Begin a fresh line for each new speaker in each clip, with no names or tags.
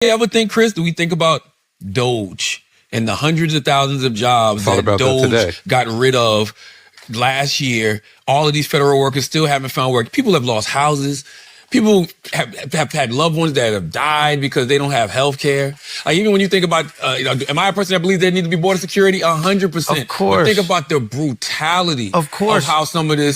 ever think, Chris, do we think about Doge and the hundreds of thousands of jobs that Doge got rid of last year? All of these federal workers still haven't found work. People have lost houses. People have had loved ones that have died because they don't have health care. Like, even when you think about, am I a person that believes there need to be border security? 100%.
Of course.
But think about the brutality
of
how some of these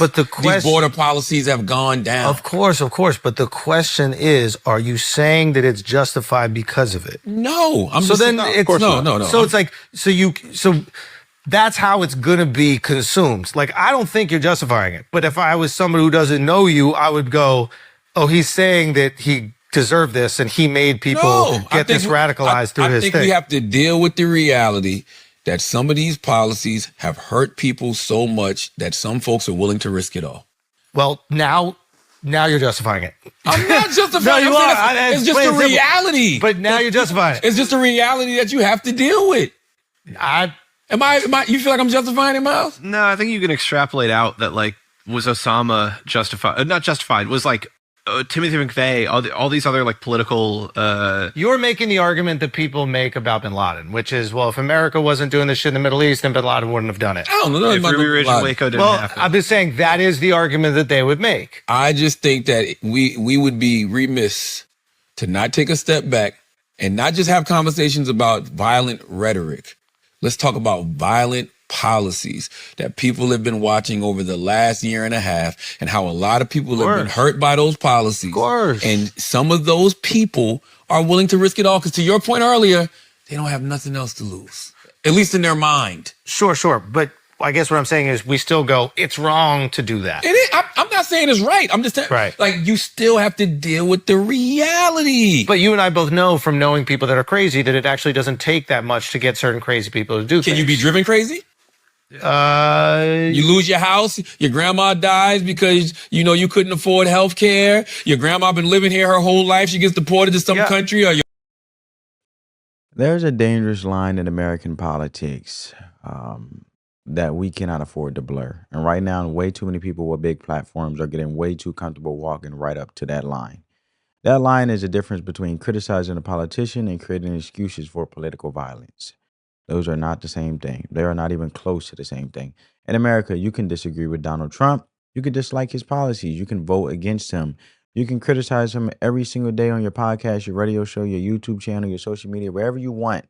border policies have gone down.
Of course. But the question is, are you saying that it's justified because of it?
No. No.
So it's like, so that's how it's going to be consumed. Like, I don't think you're justifying it. But if I was somebody who doesn't know you, I would go, oh, he's saying that he deserved this and he made people get this radicalized through his thing.
I think we have to deal with the reality that some of these policies have hurt people so much that some folks are willing to risk it all.
Well, now you're justifying it.
I'm not justifying it. It's just a reality.
But now you're justifying it.
It's just a reality that you have to deal with. Am I, you feel like I'm justifying it, Miles?
No, I think you can extrapolate out that, like, was Osama justified? Not justified, was like, Timothy McVeigh, all these other like political.
You're making the argument that people make about Bin Laden, which is, well, if America wasn't doing this shit in the Middle East, then Bin Laden wouldn't have done it.
I don't know.
If Ruby Ridge and Waco didn't happen.
I'm just saying that is the argument that they would make.
I just think that we would be remiss to not take a step back and not just have conversations about violent rhetoric. Let's talk about violent policies that people have been watching over the last year and a half, and how a lot of people have been hurt by those policies.
Of course.
And some of those people are willing to risk it all, because to your point earlier, they don't have nothing else to lose, at least in their mind.
Sure. But I guess what I'm saying is we still go, it's wrong to do that.
I'm not saying it's right. I'm just saying,
right.
Like, you still have to deal with the reality.
But you and I both know from knowing people that are crazy that it actually doesn't take that much to get certain crazy people to do things.
Can you be driven crazy? You lose your house, your grandma dies because, you couldn't afford health care. Your grandma been living here her whole life. She gets deported to some country.
There's a dangerous line in American politics that we cannot afford to blur. And right now, way too many people with big platforms are getting way too comfortable walking right up to that line. That line is the difference between criticizing a politician and creating excuses for political violence. Those are not the same thing. They are not even close to the same thing. In America, you can disagree with Donald Trump. You can dislike his policies. You can vote against him. You can criticize him every single day on your podcast, your radio show, your YouTube channel, your social media, wherever you want.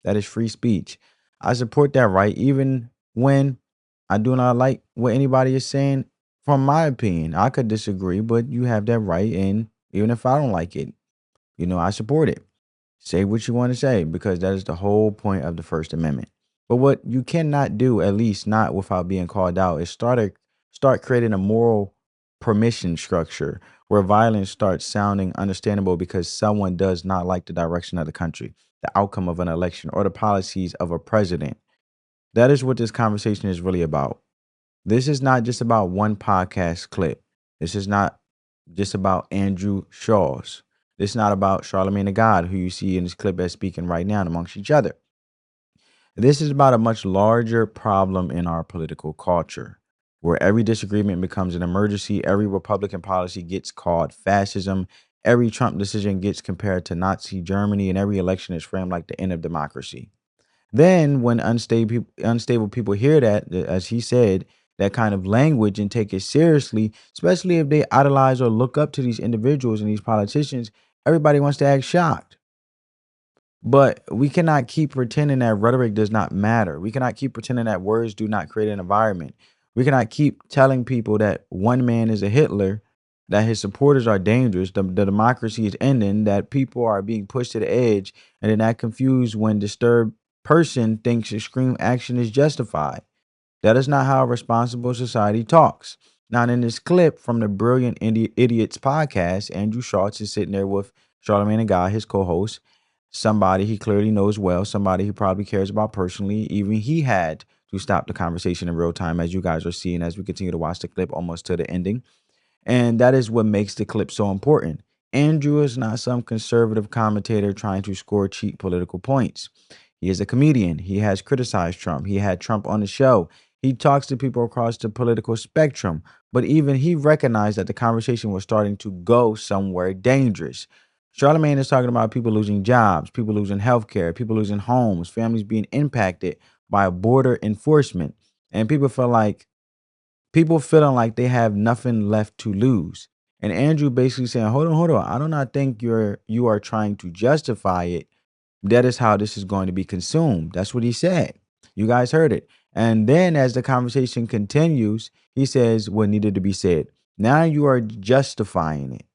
That is free speech. I support that right, even when I do not like what anybody is saying. From my opinion, I could disagree, but you have that right. And even if I don't like it, I support it. Say what you want to say, because that is the whole point of the First Amendment. But what you cannot do, at least not without being called out, is start creating a moral permission structure where violence starts sounding understandable because someone does not like the direction of the country, the outcome of an election, or the policies of a president. That is what this conversation is really about. This is not just about one podcast clip. This is not just about Andrew Schulz. This is not about Charlamagne the God, who you see in this clip as speaking right now amongst each other. This is about a much larger problem in our political culture, where every disagreement becomes an emergency. Every Republican policy gets called fascism. Every Trump decision gets compared to Nazi Germany, and every election is framed like the end of democracy. Then when unstable people hear that, as he said, that kind of language and take it seriously, especially if they idolize or look up to these individuals and these politicians, everybody wants to act shocked. But we cannot keep pretending that rhetoric does not matter. We cannot keep pretending that words do not create an environment. We cannot keep telling people that one man is a Hitler, that his supporters are dangerous, the democracy is ending, that people are being pushed to the edge, and then act confused when disturbed person thinks extreme action is justified. That is not how a responsible society talks. Now, in this clip from the Brilliant Idiots podcast, Andrew Schulz is sitting there with Charlamagne the God, his co-host, somebody he clearly knows well, somebody he probably cares about personally. Even he had to stop the conversation in real time, as you guys are seeing as we continue to watch the clip almost to the ending. And that is what makes the clip so important. Andrew is not some conservative commentator trying to score cheap political points. He is a comedian. He has criticized Trump. He had Trump on the show. He talks to people across the political spectrum, but even he recognized that the conversation was starting to go somewhere dangerous. Charlamagne is talking about people losing jobs, people losing healthcare, people losing homes, families being impacted by border enforcement, and people feeling like they have nothing left to lose. And Andrew basically saying, hold on. I do not think you are trying to justify it. That is how this is going to be consumed. That's what he said. You guys heard it. And then as the conversation continues, he says what needed to be said. Now you are justifying it.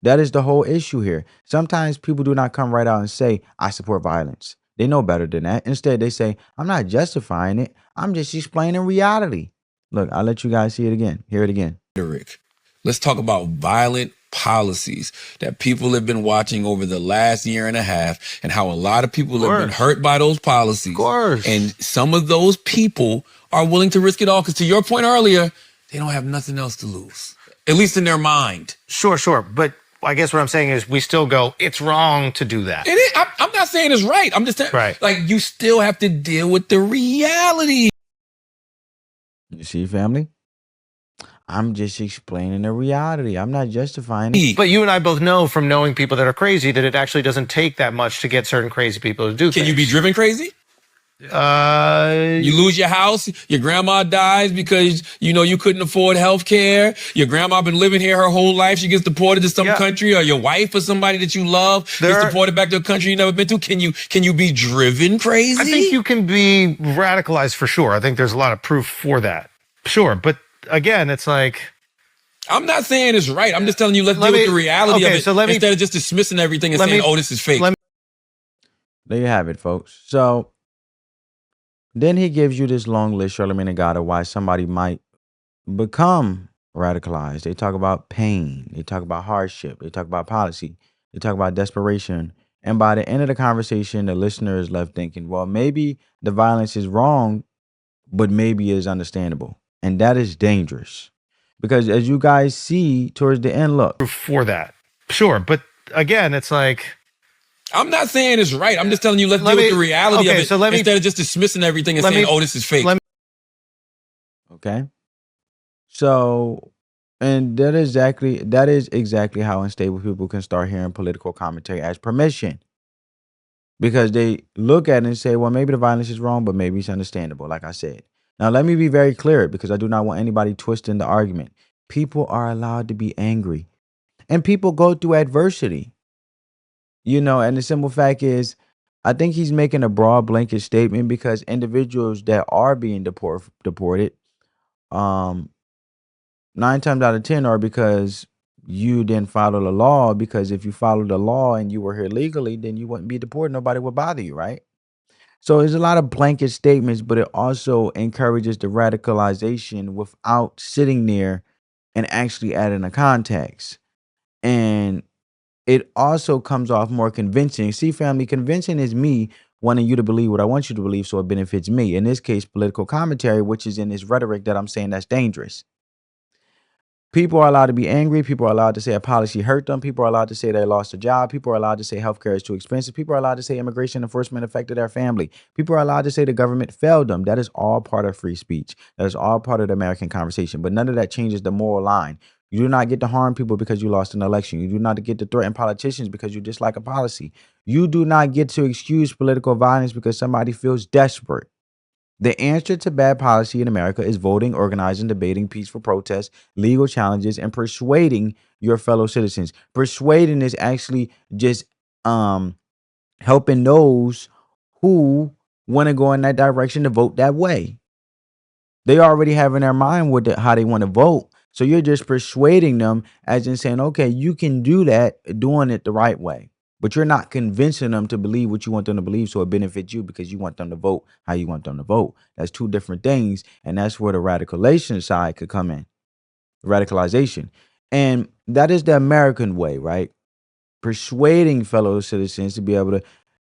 That is the whole issue here. Sometimes people do not come right out and say, I support violence. They know better than that. Instead, they say, I'm not justifying it. I'm just explaining reality. Look, I'll let you guys see it again. Hear it again.
Rhetoric. Let's talk about violent policies that people have been watching over the last year and a half, and how a lot of people have been hurt by those policies.
Of course.
And some of those people are willing to risk it all because, to your point earlier, they don't have nothing else to lose, at least in their mind.
Sure. But I guess what I'm saying is we still go, it's wrong to do that.
It is. I'm not saying it's right. I'm just saying, like, you still have to deal with the reality.
You see, family? I'm just explaining the reality. I'm not justifying it.
But you and I both know from knowing people that are crazy that it actually doesn't take that much to get certain crazy people to do things.
Can you be driven crazy? You lose your house, your grandma dies because, you couldn't afford health care. Your grandma been living here her whole life. She gets deported to some country, or your wife or somebody that you love gets deported back to a country you've never been to. Can you be driven crazy?
I think you can be radicalized for sure. I think there's a lot of proof for that. Sure. But again, it's like,
I'm not saying it's right. I'm just telling you, let's deal with the reality of it instead of just dismissing everything and saying, this is fake.
There you have it, folks. So then he gives you this long list, Charlamagne the God, of why somebody might become radicalized. They talk about pain. They talk about hardship. They talk about policy. They talk about desperation. And by the end of the conversation, the listener is left thinking, well, maybe the violence is wrong, but maybe it is understandable. And that is dangerous. Because as you guys see towards the end, look.
For that. Sure. But again, it's like,
I'm not saying it's right. I'm just telling you, let's deal with the reality of it instead of just dismissing everything and saying, this is fake.
Okay. So, and that is exactly how unstable people can start hearing political commentary as permission. Because they look at it and say, well, maybe the violence is wrong, but maybe it's understandable, like I said. Now, let me be very clear, because I do not want anybody twisting the argument. People are allowed to be angry. And people go through adversity. And the simple fact is, I think he's making a broad blanket statement because individuals that are being deported, 9 times out of 10 are because you didn't follow the law. Because if you followed the law and you were here legally, then you wouldn't be deported. Nobody would bother you, right? So there's a lot of blanket statements, but it also encourages the radicalization without sitting there and actually adding a context. And it also comes off more convincing. See, family, convincing is me wanting you to believe what I want you to believe so it benefits me. In this case, political commentary, which is in this rhetoric that I'm saying that's dangerous. People are allowed to be angry. People are allowed to say a policy hurt them. People are allowed to say they lost a job. People are allowed to say healthcare is too expensive. People are allowed to say immigration enforcement affected their family. People are allowed to say the government failed them. That is all part of free speech. That is all part of the American conversation. But none of that changes the moral line. You do not get to harm people because you lost an election. You do not get to threaten politicians because you dislike a policy. You do not get to excuse political violence because somebody feels desperate. The answer to bad policy in America is voting, organizing, debating, peaceful protests, legal challenges, and persuading your fellow citizens. Persuading is actually just helping those who want to go in that direction to vote that way. They already have in their mind how they want to vote. So you're just persuading them, as in saying, okay, you can do that, doing it the right way. But you're not convincing them to believe what you want them to believe so it benefits you because you want them to vote how you want them to vote. That's two different things. And that's where the radicalization side could come in. Radicalization. And that is the American way, right? Persuading fellow citizens to be able to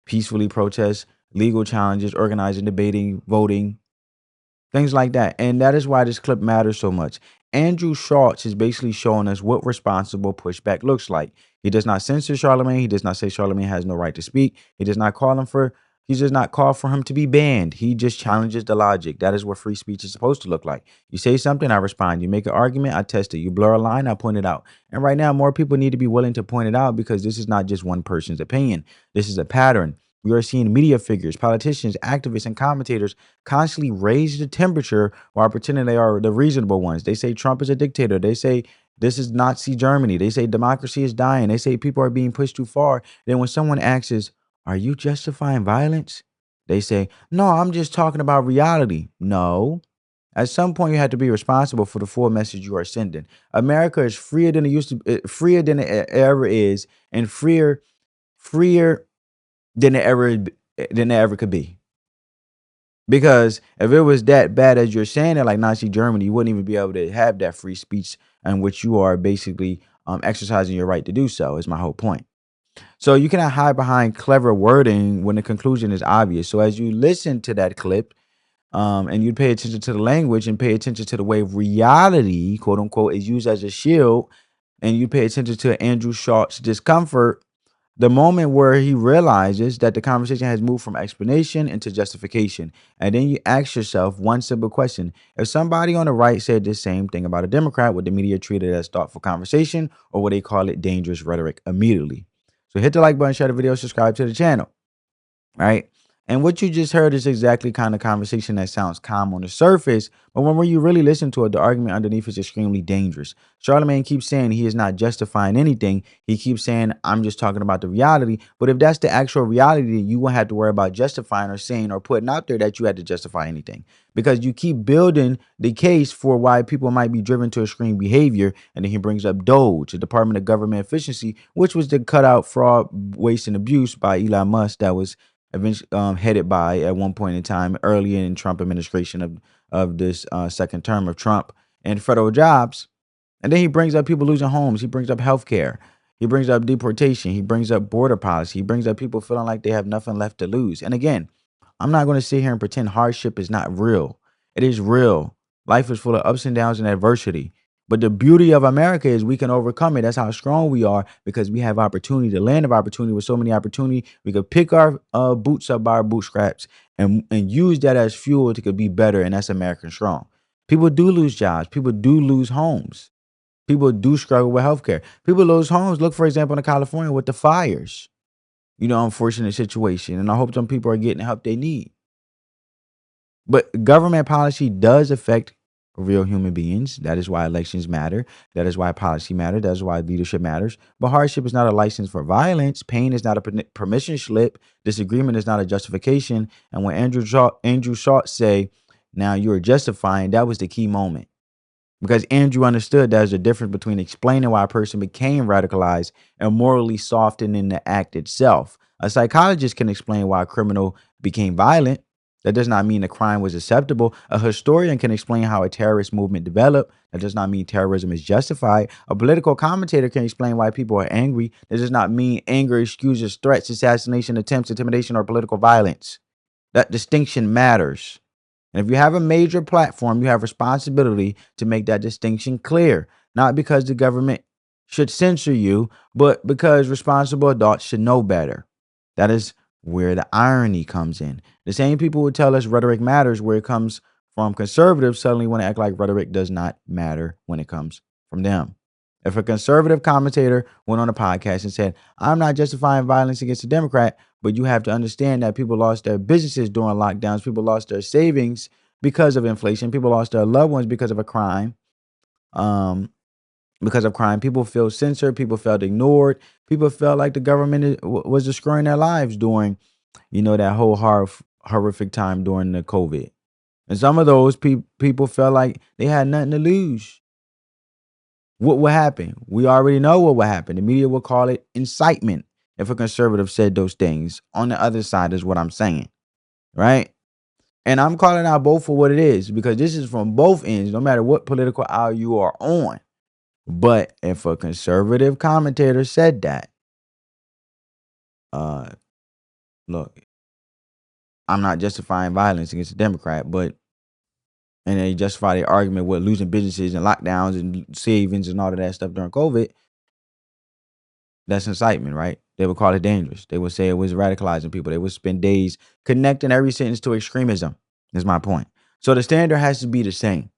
peacefully protest, legal challenges, organizing, debating, voting, things like that. And that is why this clip matters so much. Andrew Schulz is basically showing us what responsible pushback looks like. He does not censor Charlamagne. He does not say Charlamagne has no right to speak. He does not call him for He does not call for him to be banned. He just challenges the logic. That is what free speech is supposed to look like. You say something, I respond. You make an argument, I test it. You blur a line, I point it out. And right now, more people need to be willing to point it out because this is not just one person's opinion. This is a pattern. We are seeing media figures, politicians, activists, and commentators constantly raise the temperature while pretending they are the reasonable ones. They say Trump is a dictator. They say this is Nazi Germany. They say democracy is dying. They say people are being pushed too far. Then when someone asks, are you justifying violence? They say, no, I'm just talking about reality. No. At some point, you have to be responsible for the full message you are sending. America is freer than it used to, freer than it ever is, and freer than it ever could be. Because if it was that bad as you're saying it, like Nazi Germany, you wouldn't even be able to have that free speech in which you are basically exercising your right to do so, is my whole point. So you cannot hide behind clever wording when the conclusion is obvious. So as you listen to that clip, and you pay attention to the language and pay attention to the way reality, quote unquote, is used as a shield, and you pay attention to Andrew Schultz's discomfort, the moment where he realizes that the conversation has moved from explanation into justification. And then you ask yourself one simple question. If somebody on the right said the same thing about a Democrat, would the media treat it as thoughtful conversation, or would they call it dangerous rhetoric immediately? So hit the like button, share the video, subscribe to the channel, right? And what you just heard is exactly kind of conversation that sounds calm on the surface, but when you really listen to it, the argument underneath is extremely dangerous. Charlamagne keeps saying he is not justifying anything. He keeps saying, I'm just talking about the reality. But if that's the actual reality, you won't have to worry about justifying or saying or putting out there that you had to justify anything, because you keep building the case for why people might be driven to extreme behavior. And then he brings up DOGE, the Department of Government Efficiency, which was to cut out fraud, waste, and abuse by Elon Musk, that was eventually headed by at one point in time early in Trump administration of this second term of Trump, and federal jobs. And then he brings up people losing homes. He brings up healthcare. He brings up deportation. He brings up border policy. He brings up people feeling like they have nothing left to lose. And again, I'm not going to sit here and pretend hardship is not real. It is real. Life is full of ups and downs and adversity. But the beauty of America is we can overcome it. That's how strong we are, because we have opportunity, the land of opportunity, with so many opportunity. We could pick our boots up by our bootstraps and use that as fuel to be better. And that's American strong. People do lose jobs. People do lose homes. People do struggle with healthcare. People lose homes. Look, for example, in California with the fires. Unfortunate situation. And I hope some people are getting the help they need. But government policy does affect real human beings. That is why elections matter. That is why policy matters. That is why leadership matters. But hardship is not a license for violence. Pain is not a permission slip. Disagreement is not a justification. And when Andrew Schulz say, now you are justifying, that was the key moment. Because Andrew understood there's a difference between explaining why a person became radicalized and morally softening the act itself. A psychologist can explain why a criminal became violent. That does not mean the crime was acceptable. A historian can explain how a terrorist movement developed. That does not mean terrorism is justified. A political commentator can explain why people are angry. That does not mean anger excuses threats, assassination attempts, intimidation, or political violence. That distinction matters. And if you have a major platform, you have responsibility to make that distinction clear. Not because the government should censor you, but because responsible adults should know better. That is where the irony comes in. The same people who tell us rhetoric matters where it comes from conservatives suddenly want to act like rhetoric does not matter when it comes from them. If a conservative commentator went on a podcast and said, I'm not justifying violence against a Democrat, but you have to understand that people lost their businesses during lockdowns, people lost their savings because of inflation, people lost their loved ones because of a crime. People feel censored, people felt ignored, people felt like the government was destroying their lives during, that whole horrific time during the COVID. And some of those people felt like they had nothing to lose. What would happen? We already know what would happen. The media will call it incitement if a conservative said those things. On the other side is what I'm saying, right? And I'm calling out both for what it is, because this is from both ends, no matter what political aisle you are on. But if a conservative commentator said that, look, I'm not justifying violence against a Democrat, and they justify their argument with losing businesses and lockdowns and savings and all of that stuff during COVID, That's incitement, right? They would call it dangerous. They would say it was radicalizing people. They would spend days connecting every sentence to extremism, is my point. So the standard has to be the same.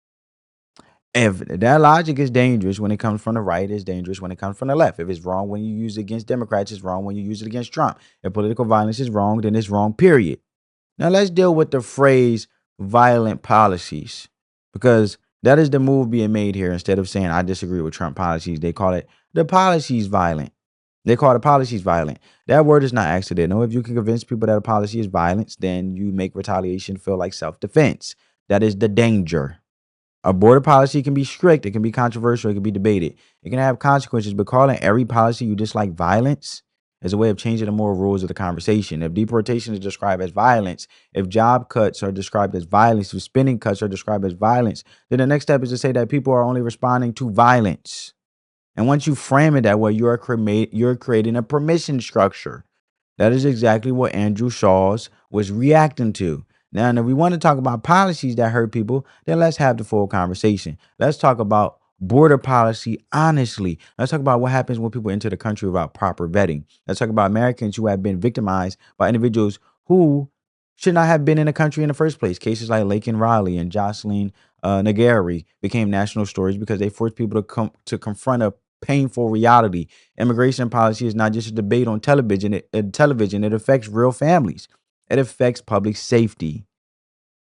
If that logic is dangerous when it comes from the right, it's dangerous when it comes from the left. If it's wrong when you use it against Democrats, it's wrong when you use it against Trump. If political violence is wrong, then it's wrong, period. Now let's deal with the phrase violent policies, because that is the move being made here. Instead of saying I disagree with Trump policies, they call it the policies violent. They call the policies violent. That word is not accidental. If you can convince people that a policy is violence, then you make retaliation feel like self-defense. That is the danger. A border policy can be strict, it can be controversial, it can be debated. It can have consequences, but calling every policy you dislike violence is a way of changing the moral rules of the conversation. If deportation is described as violence, if job cuts are described as violence, if spending cuts are described as violence, then the next step is to say that people are only responding to violence. And once you frame it that way, you're creating a permission structure. That is exactly what Andrew Schulz was reacting to. Now, if we want to talk about policies that hurt people, then let's have the full conversation. Let's talk about border policy honestly. Let's talk about what happens when people enter the country without proper vetting. Let's talk about Americans who have been victimized by individuals who should not have been in the country in the first place. Cases like Laken Riley and Jocelyn Nagari became national stories because they forced people to confront a painful reality. Immigration policy is not just a debate on television. It affects real families. It affects public safety.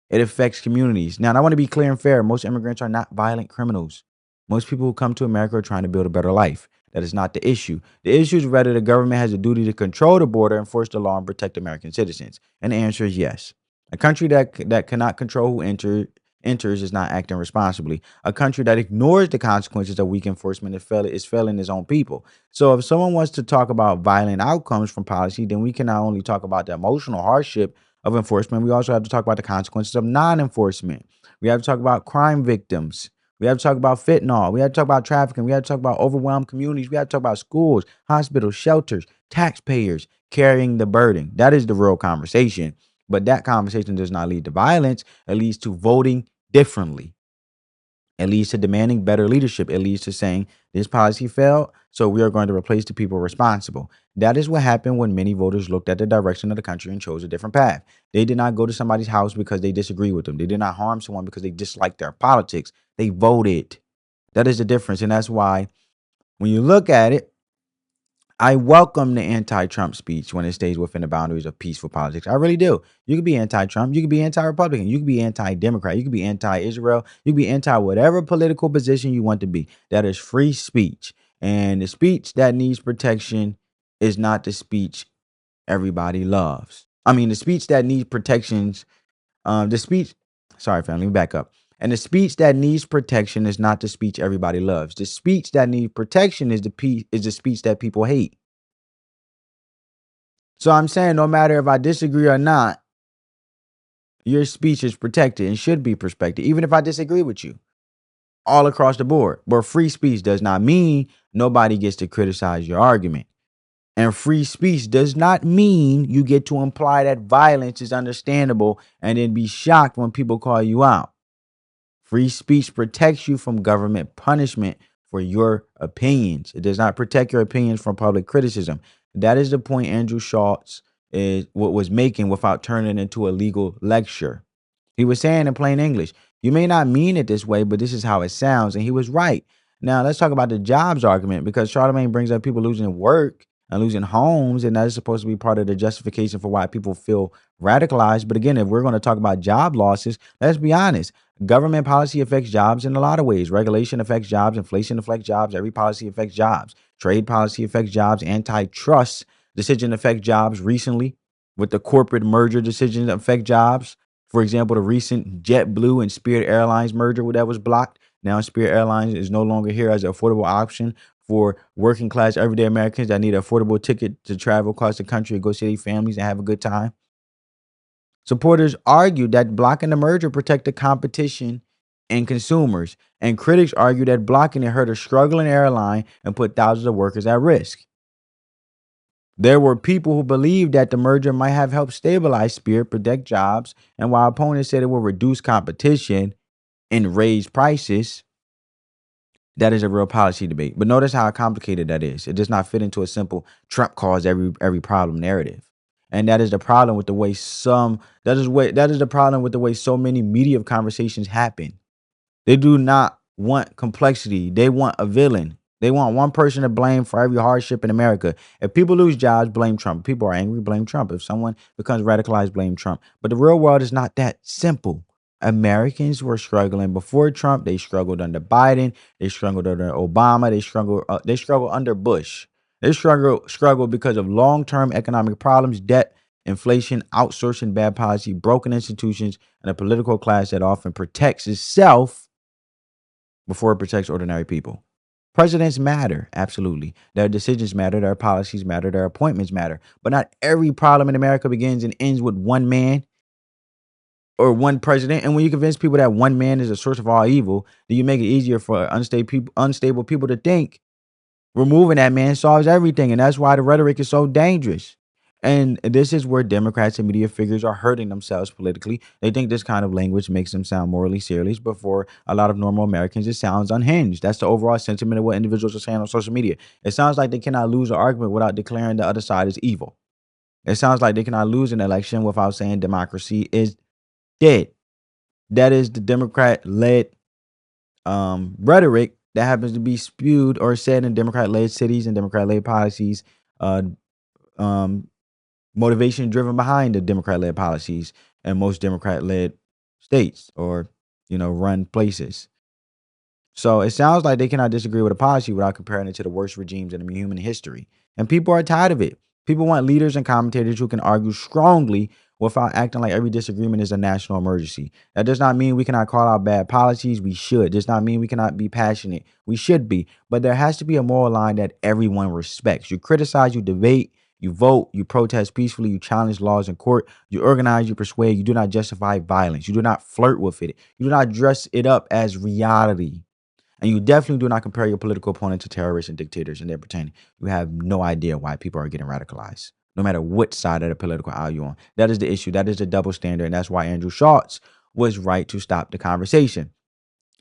It affects communities. Now, I want to be clear and fair. Most immigrants are not violent criminals. Most people who come to America are trying to build a better life. That is not the issue. The issue is whether the government has a duty to control the border, enforce the law, and protect American citizens. And the answer is yes. A country that cannot control who enters is not acting responsibly. A country that ignores the consequences of weak enforcement is failing its own people. So if someone wants to talk about violent outcomes from policy, then we can not only talk about the emotional hardship of enforcement, we also have to talk about the consequences of non-enforcement. We have to talk about crime victims. We have to talk about fentanyl. We have to talk about trafficking. We have to talk about overwhelmed communities. We have to talk about schools, hospitals, shelters, taxpayers carrying the burden. That is the real conversation. But that conversation does not lead to violence. It leads to voting differently. It leads to demanding better leadership. It leads to saying this policy failed, so we are going to replace the people responsible. That is what happened when many voters looked at the direction of the country and chose a different path. They did not go to somebody's house because they disagree with them. They did not harm someone because they disliked their politics. They voted. That is the difference. And that's why when you look at it, I welcome the anti-Trump speech when it stays within the boundaries of peaceful politics. I really do. You could be anti-Trump. You could be anti-Republican. You could be anti-Democrat. You could be anti-Israel. You could be anti-whatever political position you want to be. That is free speech. And the speech that needs protection is not the speech everybody loves. I mean, the speech that needs protections, sorry, family, let me back up. And the speech that needs protection is not the speech everybody loves. The speech that needs protection is the speech that people hate. So I'm saying no matter if I disagree or not, your speech is protected and should be respected, even if I disagree with you, all across the board. But free speech does not mean nobody gets to criticize your argument. And free speech does not mean you get to imply that violence is understandable and then be shocked when people call you out. Free speech protects you from government punishment for your opinions. It does not protect your opinions from public criticism. That is the point Andrew Schulz was making without turning it into a legal lecture. He was saying in plain English, you may not mean it this way, but this is how it sounds. And he was right. Now, let's talk about the jobs argument, because Charlamagne brings up people losing work and losing homes, and that is supposed to be part of the justification for why people feel radicalized. But again, if we're going to talk about job losses, let's be honest. Government policy affects jobs in a lot of ways. Regulation affects jobs. Inflation affects jobs. Every policy affects jobs. Trade policy affects jobs. Antitrust decision affects jobs. Recently, with the corporate merger decisions affect jobs. For example, the recent JetBlue and Spirit Airlines merger that was blocked. Now Spirit Airlines is no longer here as an affordable option for working class everyday Americans that need an affordable ticket to travel across the country and go see their families and have a good time. Supporters argued that blocking the merger protected competition and consumers, and critics argued that blocking it hurt a struggling airline and put thousands of workers at risk. There were people who believed that the merger might have helped stabilize Spirit, protect jobs, and while opponents said it will reduce competition and raise prices, That is a real policy debate. But notice how complicated that is. It does not fit into a simple Trump caused every problem narrative. And that is the problem with the way that is the problem with the way so many media conversations happen. They do not want complexity. They want a villain. They want one person to blame for every hardship in America. If people lose jobs, blame Trump. If people are angry, blame Trump. If someone becomes radicalized, blame Trump. But the real world is not that simple. Americans were struggling before Trump. They struggled under Biden. They struggled under Obama. They struggled under Bush. They struggled because of long-term economic problems, debt, inflation, outsourcing, bad policy, broken institutions, and a political class that often protects itself before it protects ordinary people. Presidents matter, absolutely. Their decisions matter, their policies matter, their appointments matter. But not every problem in America begins and ends with one man or one president. And when you convince people that one man is a source of all evil, then you make it easier for unstable people to think removing that man solves everything. And that's why the rhetoric is so dangerous. And this is where Democrats and media figures are hurting themselves politically. They think this kind of language makes them sound morally serious, but for a lot of normal Americans, it sounds unhinged. That's the overall sentiment of what individuals are saying on social media. It sounds like they cannot lose an argument without declaring the other side is evil. It sounds like they cannot lose an election without saying democracy is dead. That is the Democrat-led rhetoric that happens to be spewed or said in Democrat-led cities and Democrat-led policies, motivation driven behind the Democrat-led policies and most Democrat-led states or, run places. So it sounds like they cannot disagree with a policy without comparing it to the worst regimes in human history. And people are tired of it. People want leaders and commentators who can argue strongly without acting like every disagreement is a national emergency. That does not mean we cannot call out bad policies. We should. It does not mean we cannot be passionate. We should be. But there has to be a moral line that everyone respects. You criticize, you debate, you vote, you protest peacefully, you challenge laws in court, you organize, you persuade, you do not justify violence. You do not flirt with it. You do not dress it up as reality. And you definitely do not compare your political opponent to terrorists and dictators and they're pretending. You have no idea why people are getting radicalized, no matter what side of the political aisle you're on. That is the issue. That is the double standard. And that's why Andrew Schulz was right to stop the conversation.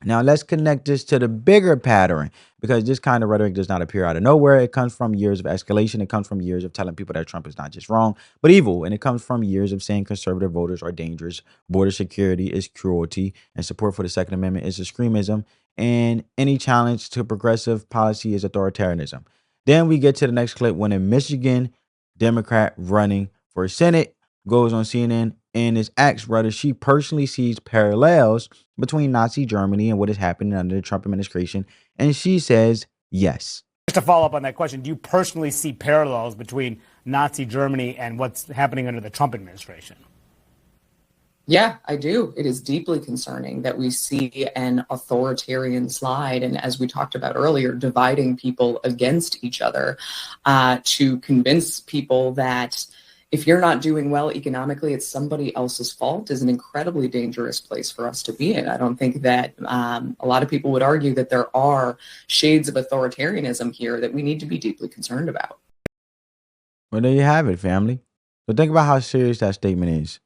Now, let's connect this to the bigger pattern because this kind of rhetoric does not appear out of nowhere. It comes from years of escalation. It comes from years of telling people that Trump is not just wrong, but evil. And it comes from years of saying conservative voters are dangerous, border security is cruelty, and support for the Second Amendment is extremism, and any challenge to progressive policy is authoritarianism. Then we get to the next clip when a Michigan Democrat running for Senate goes on CNN and is asked whether she personally sees parallels between Nazi Germany and what is happening under the Trump administration. And she says, yes.
Just to follow up on that question, do you personally see parallels between Nazi Germany and what's happening under the Trump administration?
Yeah, I do. It is deeply concerning that we see an authoritarian slide. And as we talked about earlier, dividing people against each other to convince people that if you're not doing well economically, it's somebody else's fault is an incredibly dangerous place for us to be in. I don't think that a lot of people would argue that there are shades of authoritarianism here that we need to be deeply concerned about.
Well, there you have it, family. But think about how serious that statement is.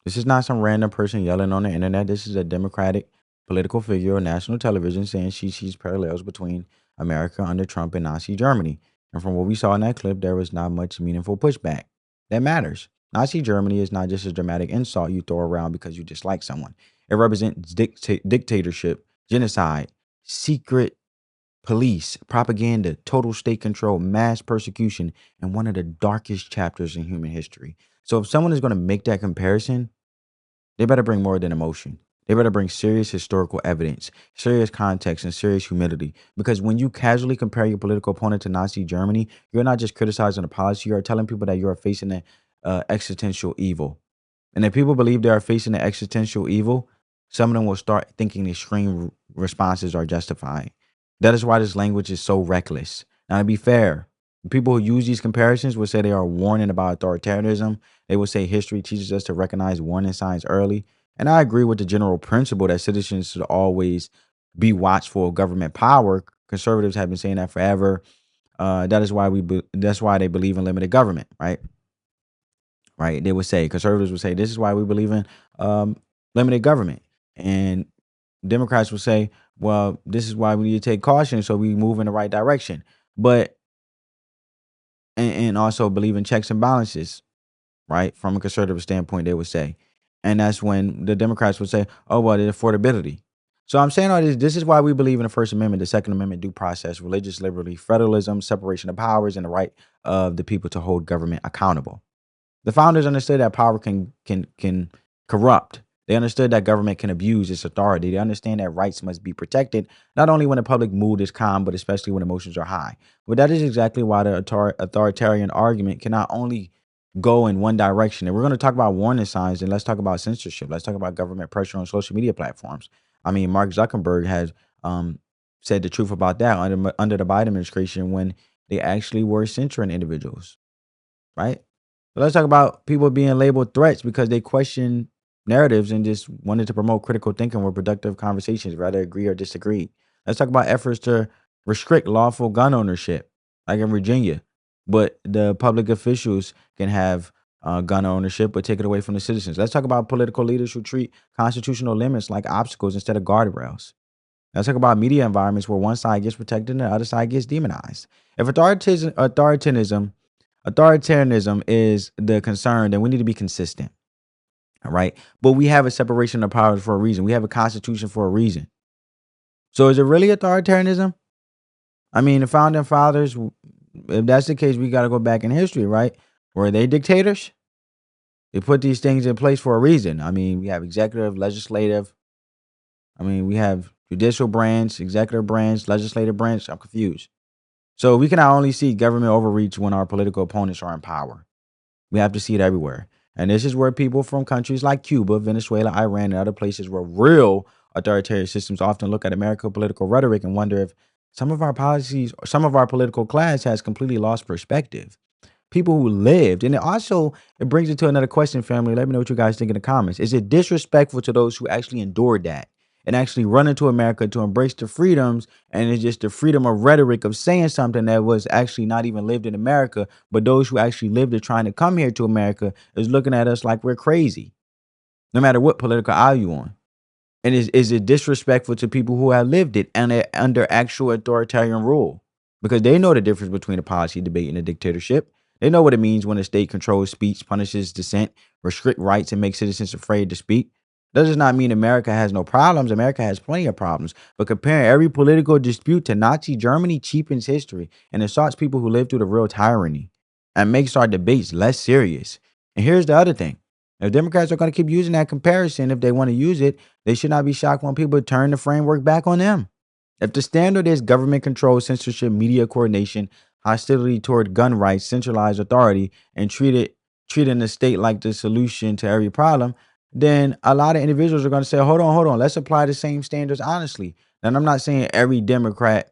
This is not some random person yelling on the internet. This is a Democratic political figure on national television saying she sees parallels between America under Trump and Nazi Germany. And from what we saw in that clip, there was not much meaningful pushback. That matters. Nazi Germany is not just a dramatic insult you throw around because you dislike someone. It represents dictatorship, genocide, secret police, propaganda, total state control, mass persecution, and one of the darkest chapters in human history. So if someone is going to make that comparison, they better bring more than emotion. They better bring serious historical evidence, serious context, and serious humility. Because when you casually compare your political opponent to Nazi Germany, you're not just criticizing the policy, you're telling people that you are facing an existential evil. And if people believe they are facing an existential evil, some of them will start thinking extreme responses are justified. That is why this language is so reckless. Now, to be fair, people who use these comparisons will say they are warning about authoritarianism. They will say history teaches us to recognize warning signs early. And I agree with the general principle that citizens should always be watchful of government power. Conservatives have been saying that forever. That's why they believe in limited government, right? Right? Conservatives would say, this is why we believe in limited government. And Democrats will say, well, this is why we need to take caution so we move in the right direction. But and also believe in checks and balances, right? From a conservative standpoint, they would say. And that's when the Democrats would say, oh, well, the affordability. So I'm saying all this. This is why we believe in the First Amendment, the Second Amendment, due process, religious liberty, federalism, separation of powers, and the right of the people to hold government accountable. The founders understood that power can corrupt. They understood that government can abuse its authority. They understand that rights must be protected, not only when the public mood is calm, but especially when emotions are high. But that is exactly why the authoritarian argument cannot only go in one direction. And we're going to talk about warning signs, and let's talk about censorship. Let's talk about government pressure on social media platforms. I mean, Mark Zuckerberg has said the truth about that under the Biden administration when they actually were censoring individuals, right? So let's talk about people being labeled threats because they question narratives and just wanted to promote critical thinking or productive conversations, rather agree or disagree. Let's talk about efforts to restrict lawful gun ownership, like in Virginia, but the public officials can have gun ownership but take it away from the citizens. Let's talk about political leaders who treat constitutional limits like obstacles instead of guardrails. Let's talk about media environments where one side gets protected and the other side gets demonized. If authoritarianism is the concern, then we need to be consistent. All right. But we have a separation of powers for a reason. We have a constitution for a reason. So is it really authoritarianism? I mean, the founding fathers, if that's the case, we got to go back in history, right? Were they dictators? They put these things in place for a reason. I mean, we have executive, legislative. I mean, we have judicial branch, executive branch, legislative branch. I'm confused. So we can not only see government overreach when our political opponents are in power. We have to see it everywhere. And this is where people from countries like Cuba, Venezuela, Iran, and other places where real authoritarian systems often look at American political rhetoric and wonder if some of our policies or some of our political class has completely lost perspective. People who lived, and it brings it to another question, family. Let me know what you guys think in the comments. Is it disrespectful to those who actually endured that and actually run into America to embrace the freedoms, and it's just the freedom of rhetoric of saying something that was actually not even lived in America, but those who actually lived it trying to come here to America is looking at us like we're crazy, no matter what political aisle you on? And is it disrespectful to people who have lived it and under actual authoritarian rule? Because they know the difference between a policy debate and a dictatorship. They know what it means when a state controls speech, punishes dissent, restrict rights, and makes citizens afraid to speak. That does not mean America has no problems. America has plenty of problems. But comparing every political dispute to Nazi Germany cheapens history and insults people who lived through the real tyranny and makes our debates less serious. And here's the other thing. If Democrats are going to keep using that comparison, if they want to use it, they should not be shocked when people turn the framework back on them. If the standard is government control, censorship, media coordination, hostility toward gun rights, centralized authority, and treating the state like the solution to every problem, then a lot of individuals are going to say, hold on, let's apply the same standards honestly. And I'm not saying every Democrat,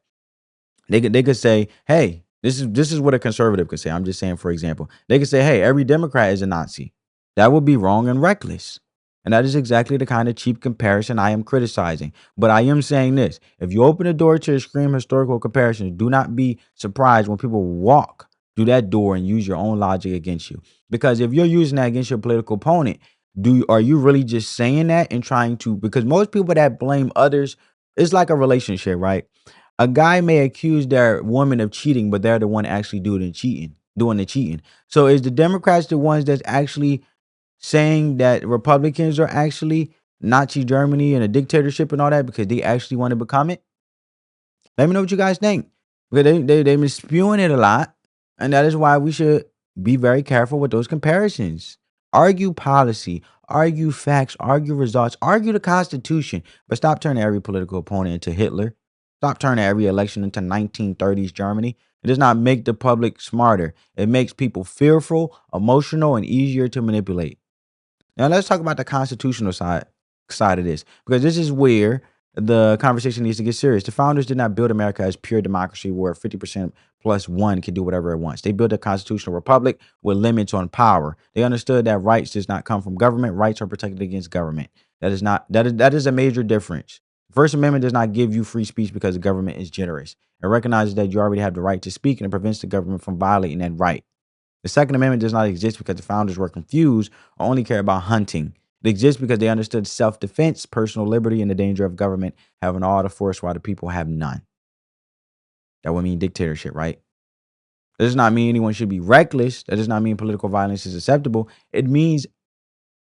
they could say, hey, this is what a conservative could say. I'm just saying, for example, they could say, hey, every Democrat is a Nazi. That would be wrong and reckless. And that is exactly the kind of cheap comparison I am criticizing. But I am saying this. If you open the door to extreme historical comparisons, do not be surprised when people walk through that door and use your own logic against you. Because if you're using that against your political opponent, are you really just saying that and trying to, because most people that blame others, it's like a relationship, right? A guy may accuse their woman of cheating, but they're the one actually doing the cheating. So is the Democrats the ones that's actually saying that Republicans are actually Nazi Germany and a dictatorship and all that because they actually want to become it? Let me know what you guys think. Because they've been spewing it a lot. And that is why we should be very careful with those comparisons. Argue policy, argue facts, argue results, argue the Constitution, but stop turning every political opponent into Hitler. Stop turning every election into 1930s Germany. It does not make the public smarter. It makes people fearful, emotional, and easier to manipulate. Now let's talk about the constitutional side of this, because this is where the conversation needs to get serious. The founders did not build America as pure democracy where 50% plus one can do whatever it wants. They built a constitutional republic with limits on power. They understood that rights does not come from government. Rights are protected against government. That is a major difference. The First Amendment does not give you free speech because the government is generous. It recognizes that you already have the right to speak, and it prevents the government from violating that right. The Second Amendment does not exist because the founders were confused or only care about hunting. They exist because they understood self-defense, personal liberty, and the danger of government having all the force while the people have none. That would mean dictatorship, right? That does not mean anyone should be reckless. That does not mean political violence is acceptable. It means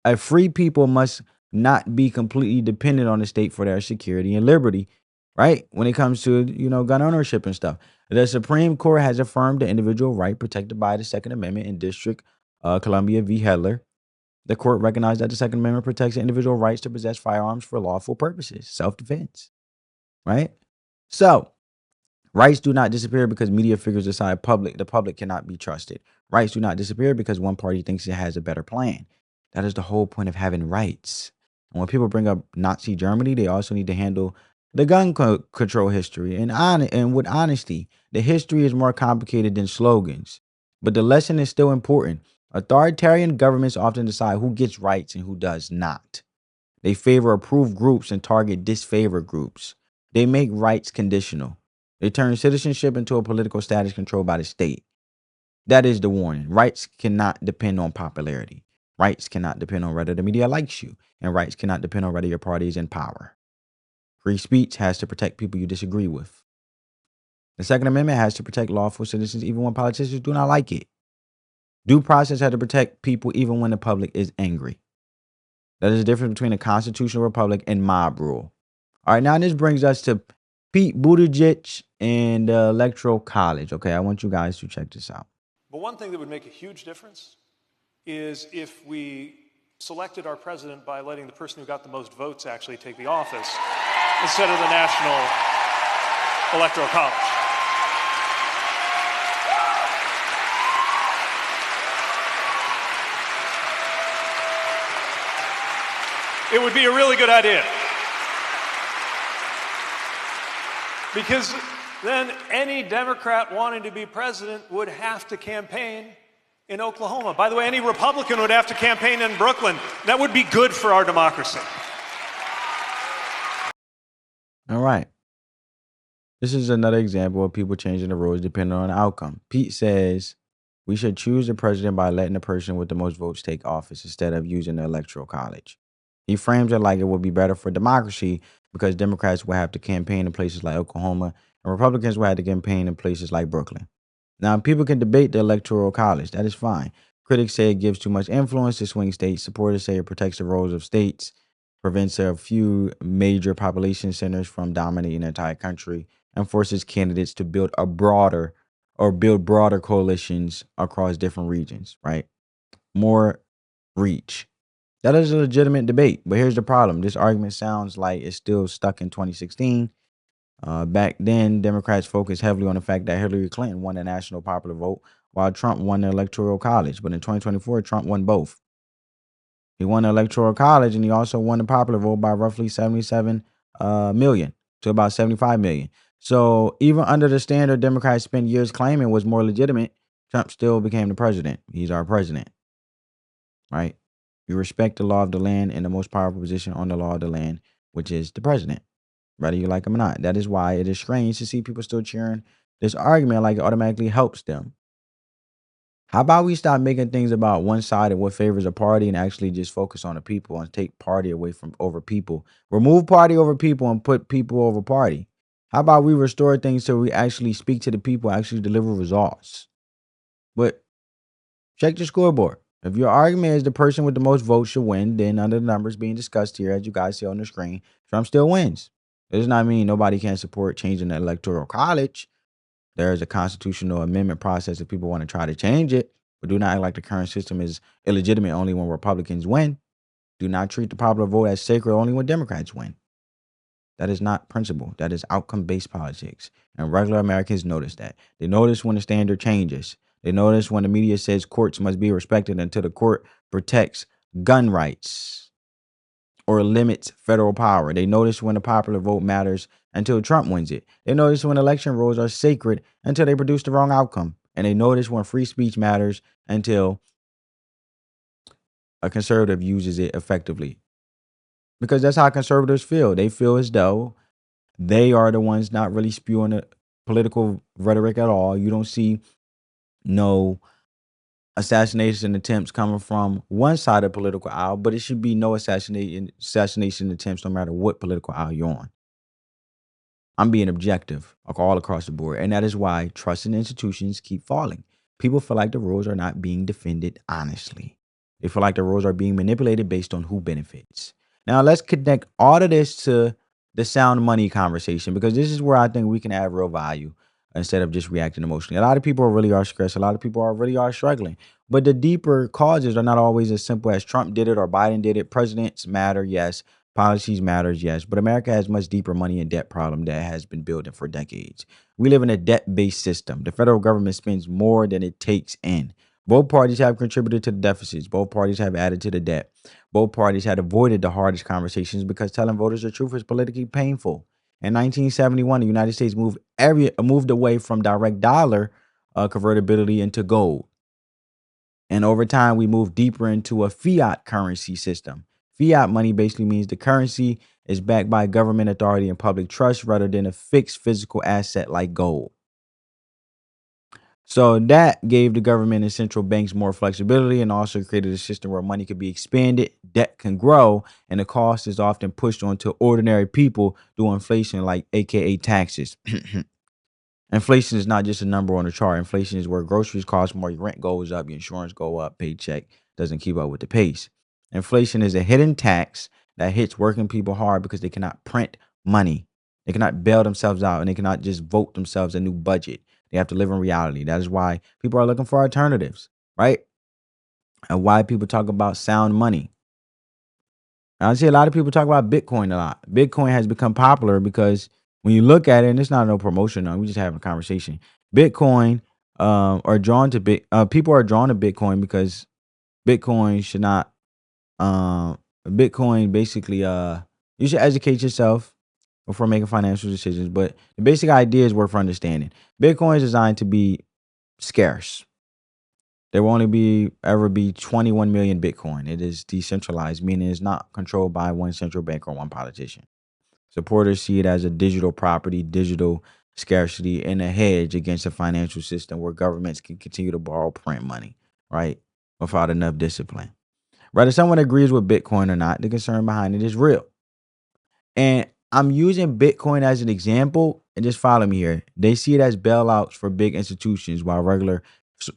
a free people must not be completely dependent on the state for their security and liberty, right? When it comes to, gun ownership and stuff. The Supreme Court has affirmed the individual right protected by the Second Amendment in District Columbia v. Heller. The court recognized that the Second Amendment protects individual rights to possess firearms for lawful purposes, self-defense, right? So, rights do not disappear because media figures decide the public cannot be trusted. Rights do not disappear because one party thinks it has a better plan. That is the whole point of having rights. And when people bring up Nazi Germany, they also need to handle the gun control history and with honesty. The history is more complicated than slogans, but the lesson is still important. Authoritarian governments often decide who gets rights and who does not. They favor approved groups and target disfavored groups. They make rights conditional. They turn citizenship into a political status controlled by the state. That is the warning. Rights cannot depend on popularity. Rights cannot depend on whether the media likes you. And rights cannot depend on whether your party is in power. Free speech has to protect people you disagree with. The Second Amendment has to protect lawful citizens even when politicians do not like it. Due process has to protect people even when the public is angry. That is the difference between a constitutional republic and mob rule. All right, now this brings us to Pete Buttigieg and the Electoral College. Okay, I want you guys to check this out.
But one thing that would make a huge difference is if we selected our president by letting the person who got the most votes actually take the office instead of the National Electoral College. It would be a really good idea. Because then any Democrat wanting to be president would have to campaign in Oklahoma. By the way, any Republican would have to campaign in Brooklyn. That would be good for our democracy.
All right. This is another example of people changing the rules depending on the outcome. Pete says we should choose the president by letting the person with the most votes take office instead of using the Electoral College. He frames it like it would be better for democracy because Democrats will have to campaign in places like Oklahoma and Republicans will have to campaign in places like Brooklyn. Now, people can debate the Electoral College. That is fine. Critics say it gives too much influence to swing states. Supporters say it protects the roles of states, prevents a few major population centers from dominating the entire country, and forces candidates to build broader coalitions across different regions, right? More reach. That is a legitimate debate, but here's the problem. This argument sounds like it's still stuck in 2016. Back then, Democrats focused heavily on the fact that Hillary Clinton won the national popular vote while Trump won the Electoral College. But in 2024, Trump won both. He won the Electoral College and he also won the popular vote by roughly 77 million to about 75 million. So even under the standard Democrats spent years claiming was more legitimate, Trump still became the president. He's our president, right? You respect the law of the land and the most powerful position on the law of the land, which is the president, whether you like him or not. That is why it is strange to see people still cheering this argument like it automatically helps them. How about we stop making things about one side and what favors a party and actually just focus on the people and take party away from over people? Remove party over people and put people over party. How about we restore things so we actually speak to the people, actually deliver results? But check the scoreboard. If your argument is the person with the most votes should win, then under the numbers being discussed here, as you guys see on the screen, Trump still wins. It does not mean nobody can support changing the Electoral College. There is a constitutional amendment process if people want to try to change it, but do not act like the current system is illegitimate only when Republicans win. Do not treat the popular vote as sacred only when Democrats win. That is not principle. That is outcome-based politics. And regular Americans notice that. They notice when the standard changes. They notice when the media says courts must be respected until the court protects gun rights or limits federal power. They notice when the popular vote matters until Trump wins it. They notice when election rules are sacred until they produce the wrong outcome. And they notice when free speech matters until a conservative uses it effectively. Because that's how conservatives feel. They feel as though they are the ones not really spewing the political rhetoric at all. You don't see no assassination attempts coming from one side of the political aisle, but it should be no assassination attempts no matter what political aisle you're on. I'm being objective all across the board, and that is why trust in institutions keep falling. People feel like the rules are not being defended honestly. They feel like the rules are being manipulated based on who benefits. Now, let's connect all of this to the sound money conversation, because this is where I think we can add real value instead of just reacting emotionally. A lot of people really are stressed. A lot of people really are struggling. But the deeper causes are not always as simple as Trump did it or Biden did it. Presidents matter, yes. Policies matters, yes. But America has much deeper money and debt problem that has been building for decades. We live in a debt-based system. The federal government spends more than it takes in. Both parties have contributed to the deficits. Both parties have added to the debt. Both parties had avoided the hardest conversations because telling voters the truth is politically painful. In 1971, the United States moved away from direct dollar convertibility into gold. And over time, we moved deeper into a fiat currency system. Fiat money basically means the currency is backed by government authority and public trust rather than a fixed physical asset like gold. So that gave the government and central banks more flexibility and also created a system where money could be expanded, debt can grow, and the cost is often pushed onto ordinary people through inflation, like AKA taxes. Inflation is not just a number on a chart. Inflation is where groceries cost more, your rent goes up, your insurance go up, paycheck doesn't keep up with the pace. Inflation is a hidden tax that hits working people hard because they cannot print money. They cannot bail themselves out, and they cannot just vote themselves a new budget. They have to live in reality. That is why people are looking for alternatives, right? And why people talk about sound money. And I see a lot of people talk about Bitcoin a lot. Bitcoin has become popular because when you look at it, and it's not no promotion, no, we just having a conversation. Bitcoin are drawn to people are drawn to Bitcoin because Bitcoin should not. Bitcoin basically, you should educate yourself before making financial decisions. But the basic idea is worth understanding. Bitcoin is designed to be scarce. There will only ever be 21 million Bitcoin. It is decentralized, meaning it's not controlled by one central bank or one politician. Supporters see it as a digital property, digital scarcity, and a hedge against a financial system where governments can continue to borrow print money, right? Without enough discipline. Whether someone agrees with Bitcoin or not, the concern behind it is real. And I'm using Bitcoin as an example, and just follow me here. They see it as bailouts for big institutions while regular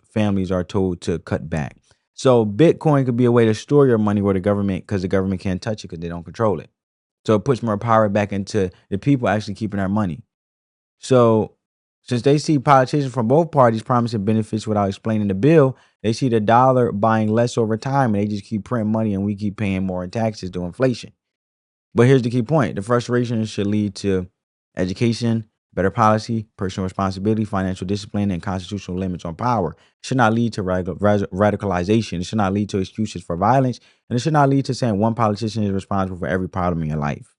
families are told to cut back. So Bitcoin could be a way to store your money where because the government can't touch it because they don't control it. So it puts more power back into the people actually keeping our money. So since they see politicians from both parties promising benefits without explaining the bill, they see the dollar buying less over time, and they just keep printing money, and we keep paying more in taxes to inflation. But here's the key point. The frustration should lead to education, better policy, personal responsibility, financial discipline, and constitutional limits on power. It should not lead to radicalization. It should not lead to excuses for violence. And it should not lead to saying one politician is responsible for every problem in your life.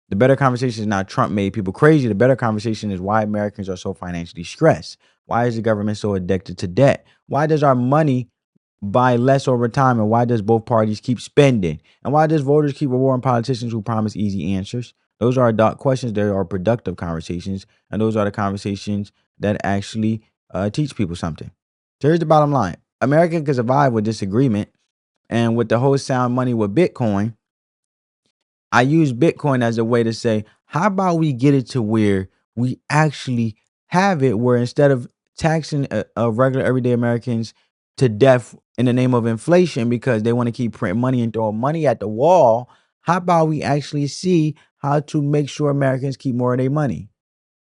The better conversation is not Trump made people crazy. The better conversation is why Americans are so financially stressed. Why is the government so addicted to debt? Why does our money buy less over time? And why does both parties keep spending? And why does voters keep rewarding politicians who promise easy answers? Those are adult questions. They are productive conversations. And those are the conversations that actually teach people something. So here's the bottom line. America can survive with disagreement. And with the whole sound money with Bitcoin, I use Bitcoin as a way to say, how about we get it to where we actually have it where instead of taxing regular everyday Americans to death in the name of inflation because they want to keep printing money and throwing money at the wall, how about we actually see how to make sure Americans keep more of their money?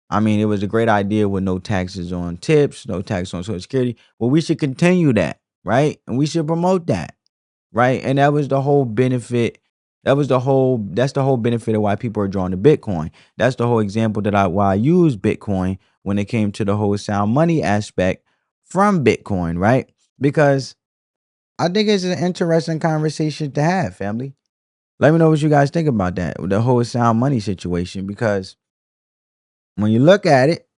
I mean, it was a great idea with no taxes on tips, no tax on Social Security. Well, we should continue that, right? And we should promote that, right? And that was the whole benefit. That's the whole benefit of why people are drawn to Bitcoin. That's the whole example why I use Bitcoin when it came to the whole sound money aspect from Bitcoin, right? Because I think it's an interesting conversation to have, family. Let me know what you guys think about that, the whole sound money situation, because when you look at it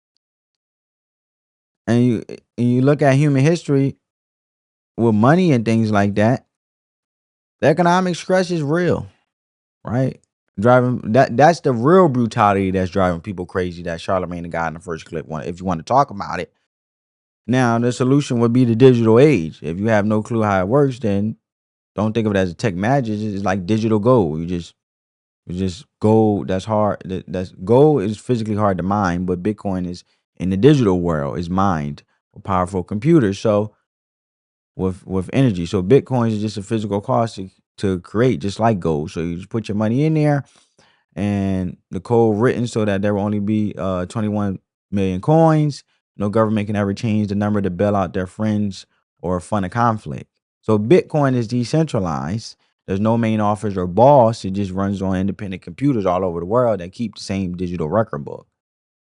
and you look at human history with money and things like that, the economic stress is real. Right? That's the real brutality that's driving people crazy. That Charlamagne the God in the first clip. If you want to talk about it, Now, the solution would be the digital age. If you have no clue how it works, then don't think of it as a tech magic. It's like digital gold. You just gold. That's hard. That's gold is physically hard to mine, but Bitcoin is in the digital world is mined with powerful computers. So with energy. So Bitcoin is just a physical cost to create, just like gold. So you just put your money in there, and the code written so that there will only be 21 million coins. No government can ever change the number to bail out their friends or fund a conflict. So Bitcoin is decentralized. There's no main office or boss. It just runs on independent computers all over the world that keep the same digital record book,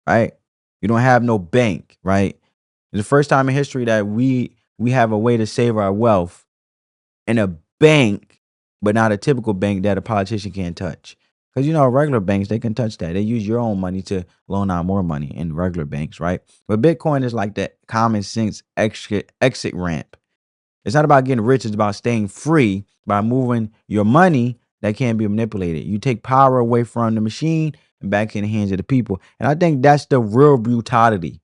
right? You don't have no bank, right? It's the first time in history that we have a way to save our wealth in a bank, but not a typical bank that a politician can't touch. Because, regular banks, they can touch that. They use your own money to loan out more money in regular banks, right? But Bitcoin is like that common sense exit ramp. It's not about getting rich. It's about staying free by moving your money that can't be manipulated. You take power away from the machine and back in the hands of the people. And I think that's the real brutality,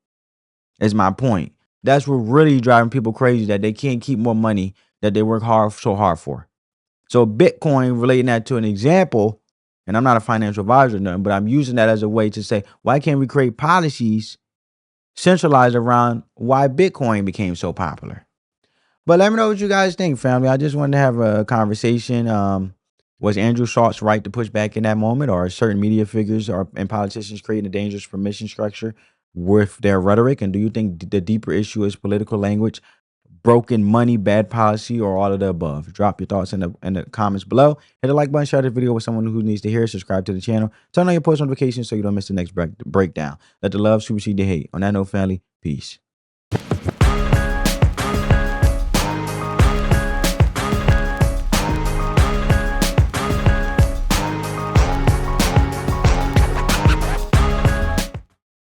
is my point. That's what really driving people crazy, that they can't keep more money that they work so hard for. So Bitcoin, relating that to an example, and I'm not a financial advisor or nothing, but I'm using that as a way to say, why can't we create policies centralized around why Bitcoin became so popular? But let me know what you guys think, family. I just wanted to have a conversation. Was Andrew Schulz right to push back in that moment, or certain media figures and politicians creating a dangerous permission structure with their rhetoric? And do you think the deeper issue is political language, broken money, bad policy, or all of the above? Drop your thoughts in the comments below. Hit the like button, share the video with someone who needs to hear. Subscribe to the channel. Turn on your post notifications so you don't miss the next breakdown. Let the love supersede the hate. On that note, family, peace.